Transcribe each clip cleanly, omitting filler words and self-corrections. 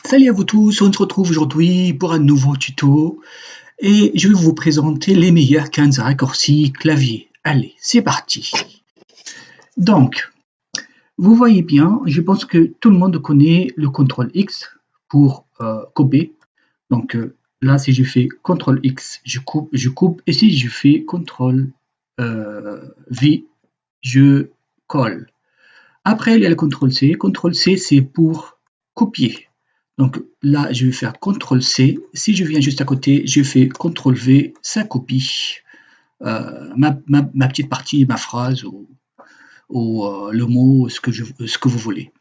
Salut à vous tous, on se retrouve aujourd'hui pour un nouveau tuto et je vais vous présenter les meilleurs 15 raccourcis clavier. Allez, c'est parti. Donc, vous voyez bien, je pense que tout le monde connaît le CTRL X pour couper. Donc là, si je fais CTRL X, je coupe, et si je fais CTRL V, je colle. Après, il y a le CTRL C. CTRL C, c'est pour copier. Donc là, je vais faire CTRL C. Si je viens juste à côté, je fais CTRL V, ça copie ma petite partie, ma phrase ou le mot, ce que vous voulez.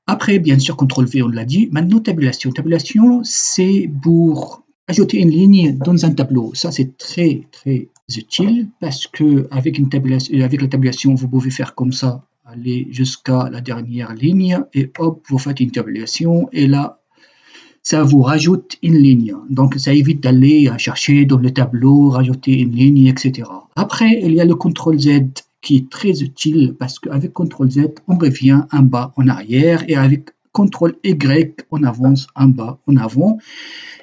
Après, bien sûr, CTRL V, on l'a dit. Maintenant, tabulation. Tabulation, c'est pour ajouter une ligne dans un tableau. Ça, c'est très, très utile parce qu'avec la tabulation, vous pouvez faire comme ça, aller jusqu'à la dernière ligne et hop, vous faites une tabulation et là, ça vous rajoute une ligne. Donc, ça évite d'aller chercher dans le tableau, rajouter une ligne, etc. Après, il y a le CTRL Z qui est très utile parce qu'avec CTRL Z, on revient en bas, en arrière, et avec CTRL Y, on avance en bas, en avant.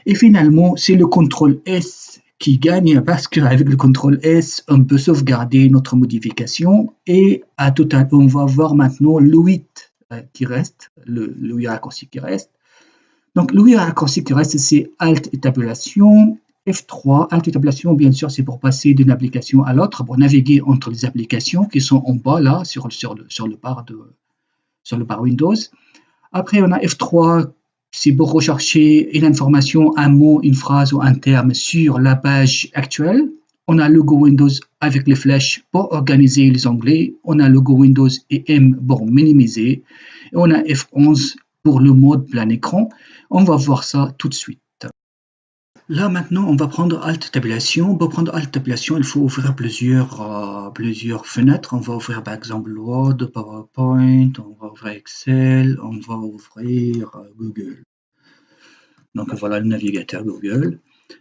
Et finalement, c'est le CTRL S qui gagne parce qu'avec le CTRL S, on peut sauvegarder notre modification et à total, on va voir maintenant le 8 qui reste, le 8 raccourci qui reste. Donc, le 8 raccourci qui reste, c'est Alt et tabulation. F3, Alt et tabulation, bien sûr, c'est pour passer d'une application à l'autre, pour naviguer entre les applications qui sont en bas, là, sur le bar Windows. Après, on a F3, c'est pour rechercher une information, un mot, une phrase ou un terme sur la page actuelle. On a le logo Windows avec les flèches pour organiser les onglets. On a le logo Windows et M pour minimiser. Et on a F11 pour le mode plein écran. On va voir ça tout de suite. Là maintenant, on va prendre Alt Tabulation. Pour prendre Alt Tabulation, il faut ouvrir plusieurs fenêtres. On va ouvrir par exemple Word, PowerPoint, on va ouvrir Excel, on va ouvrir Google. Donc voilà le navigateur Google.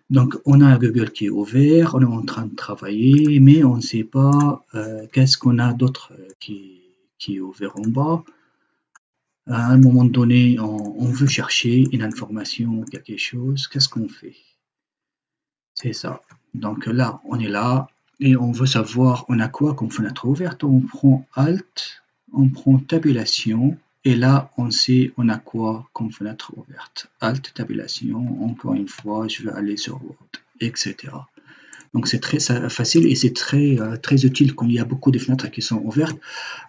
Donc on a Google qui est ouvert, on est en train de travailler, mais on ne sait pas qu'est-ce qu'on a d'autre qui est ouvert en bas. À un moment donné, on veut chercher une information, quelque chose, qu'est-ce qu'on fait? C'est ça. Donc là, on est là et on veut savoir on a quoi comme fenêtre ouverte. On prend Alt, on prend Tabulation et là, on sait on a quoi comme fenêtre ouverte. Alt, Tabulation, encore une fois, je vais aller sur Word, etc. Donc c'est très facile et c'est très utile quand il y a beaucoup de fenêtres qui sont ouvertes.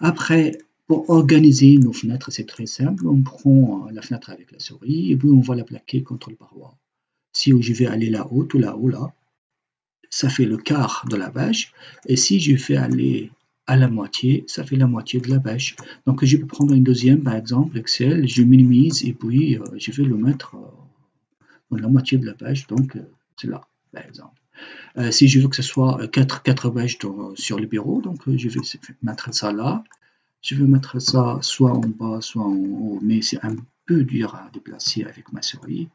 Après, pour organiser nos fenêtres, c'est très simple. On prend la fenêtre avec la souris et puis on va la plaquer contre le paroi. Si je vais aller là-haut, tout là-haut, là, ça fait le quart de la page. Et si je fais aller à la moitié, ça fait la moitié de la page. Donc je peux prendre une deuxième, par exemple, Excel, je minimise et puis je vais le mettre dans la moitié de la page. Donc c'est là, par exemple. Si je veux que ce soit 4 pages sur le bureau, donc je vais mettre ça là. Je vais mettre ça soit en bas, soit en haut, mais c'est un peu dur à déplacer avec ma souris.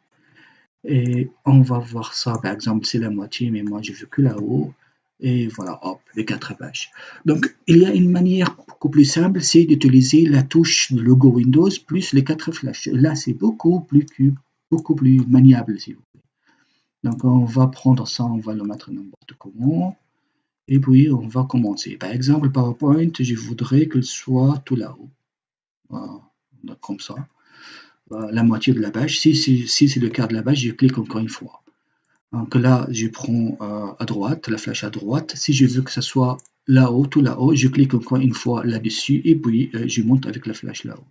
Et on va voir ça, par exemple, c'est la moitié, mais moi je veux que là-haut. Et voilà, hop, les 4 pages. Donc, il y a une manière beaucoup plus simple, c'est d'utiliser la touche de logo Windows plus les 4 flèches. Là, c'est beaucoup plus maniable, si vous voulez. Donc, on va prendre ça, on va le mettre n'importe comment. Et puis, on va commencer. Par exemple, PowerPoint, je voudrais qu'il soit tout là-haut. Voilà, comme ça. La moitié de la page. Si c'est le quart de la page, je clique encore une fois. Donc là, je prends à droite, la flèche à droite. Si je veux que ce soit là-haut, tout là-haut, je clique encore une fois là-dessus et puis je monte avec la flèche là-haut.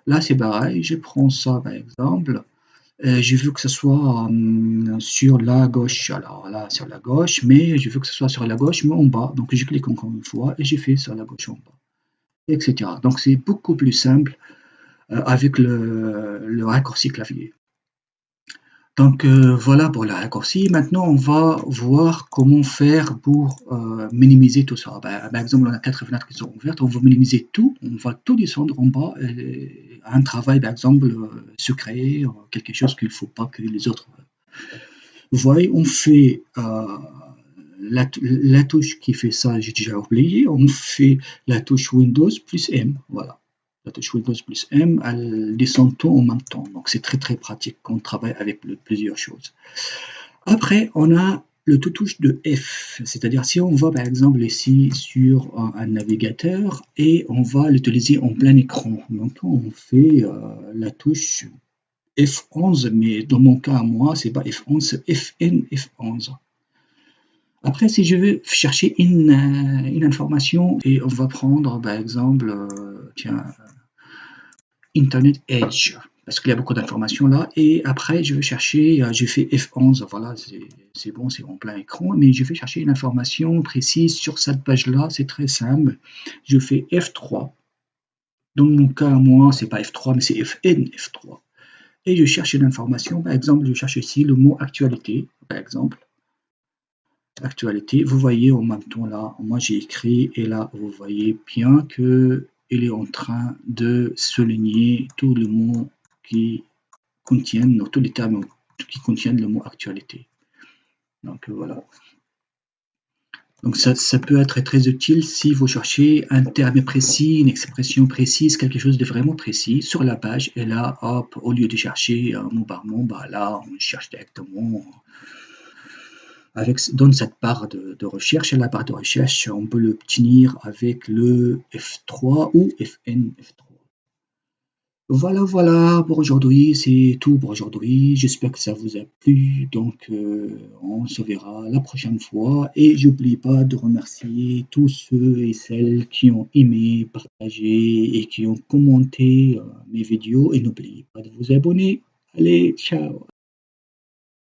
Là, c'est pareil. Je prends ça par exemple. Je veux que ce soit sur la gauche. Alors là, sur la gauche, mais je veux que ce soit sur la gauche, mais en bas. Donc je clique encore une fois et je fais sur la gauche en bas, etc. Donc c'est beaucoup plus simple avec le raccourci clavier. Donc voilà pour le raccourci. Maintenant, on va voir comment faire pour minimiser tout ça. Par exemple, on a 4 fenêtres qui sont ouvertes. On va minimiser tout. On va tout descendre en bas. Un travail, par exemple, secret, quelque chose qu'il ne faut pas que les autres. Vous voyez, on fait la touche qui fait ça, j'ai déjà oublié. On fait la touche Windows plus M. Voilà. la touche Windows plus M, elle descend tout en même temps. Donc c'est très très pratique quand on travaille avec plusieurs choses. Après, on a le touche de F, c'est-à-dire si on va par exemple ici sur un navigateur et on va l'utiliser en plein écran. Donc on fait la touche F11, mais dans mon cas, moi, c'est pas F11, c'est FN F11. Après, si je veux chercher une information et on va prendre par exemple, tiens, Internet Edge, parce qu'il y a beaucoup d'informations là, et après je vais chercher, je fais F11, voilà, c'est bon, c'est en plein écran, mais je vais chercher une information précise sur cette page-là, c'est très simple, je fais F3, dans mon cas, moi, c'est pas F3, mais c'est FN F3, et je cherche une information, par exemple, je cherche ici le mot actualité, par exemple, actualité, vous voyez en même temps là, moi j'ai écrit, et là, vous voyez bien que il est en train de souligner tous les mots qui contiennent, tous les termes qui contiennent le mot actualité. Donc voilà. Donc ça peut être très utile si vous cherchez un terme précis, une expression précise, quelque chose de vraiment précis sur la page. Et là, hop, au lieu de chercher mot par mot, bah là, on cherche directement dans cette barre de recherche. Et la barre de recherche, on peut l'obtenir avec le F3 ou FN F3. Voilà, voilà pour aujourd'hui, c'est tout pour aujourd'hui. J'espère que ça vous a plu. Donc, on se verra la prochaine fois. Et n'oubliez pas de remercier tous ceux et celles qui ont aimé, partagé et qui ont commenté mes vidéos. Et n'oubliez pas de vous abonner. Allez, ciao!